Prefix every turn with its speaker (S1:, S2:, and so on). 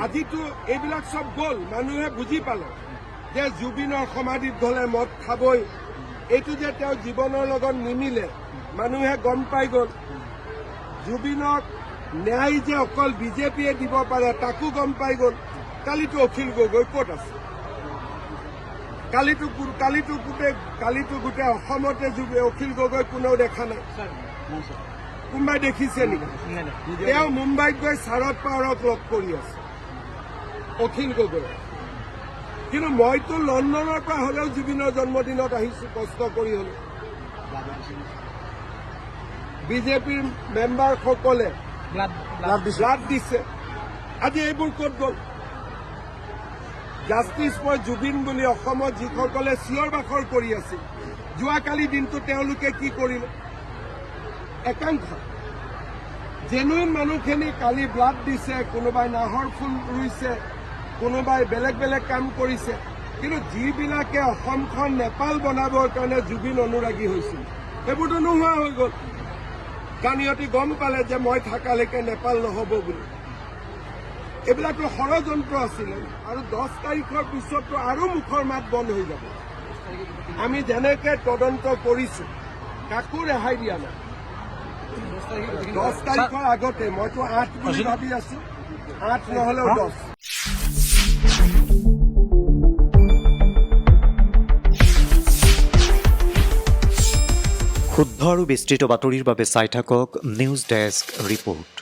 S1: আজিতো এইবিলাক সব গ'ল, মানুহে বুজি পালে যে জুবিনৰ সমাধিত গ'লে মদ খাবই, এইটো যে তেওঁ জীৱনৰ লগত নিমিলে মানুহে গম পাই গ'ল। জুবিনক ন্যায় যে অকল বিজেপিয়ে দিব পাৰে তাকো গম পাই গ'ল। কালিতো অখিল গগৈ ক'ত আছে? কালিতো গোটেই অসমতে অখিল গগৈ কোনেও দেখা নাই। কোনোবাই দেখিছে নেকি? তেওঁ মুম্বাইত গৈ শাৰদ পাৱাৰক লগ কৰি আছে অখিল গগৈ। কিন্তু মইতো লণ্ডনৰ পৰা হলেও জুবিনৰ জন্মদিনত আহিছো, কষ্ট কৰি হলেও। বিজেপিৰ মেম্বাৰসকলে ব্লাড দিছে। আজি এইবোৰ ক'ত গ'ল? জাষ্টিছ ফৰ জুবিন বুলি অসমত যিসকলে চিঞৰ বাখৰ কৰি আছিল, যোৱাকালি দিনটো তেওঁলোকে কি কৰিলে? একাংশ জেনুইন মানুহখিনি কালি ব্লাড দিছে, কোনোবাই নাহৰ ফুল ৰুইছে, কোনোবাই বেলেগ বেলেগ কাম কৰিছে। কিন্তু যিবিলাকে অসমখন নেপাল বনাবৰ কাৰণে জুবিন অনুৰাগী হৈছিল, সেইবোৰতো নোহোৱা হৈ গ'ল। কাৰণ ইহঁতি গম পালে যে মই থাকালৈকে নেপাল নহ'ব বুলি। এইবিলাকতো ষড়যন্ত্ৰ আছিলে। আৰু 10 তাৰিখৰ পিছততো আৰু মুখৰ মাত বন্ধ হৈ যাব। আমি যেনেকে তদন্ত কৰিছো কাকো ৰেহাই দিয়া নাই। 10 তাৰিখৰ আগতে মইতো 8 বুলি ভাবি আছো, 8 নহলেও 10।
S2: শুদ্ধ আৰু বিস্তৃত বাতৰিৰ বাবে চাই থাকক নিউজ ডেস্ক ৰিপৰ্ট।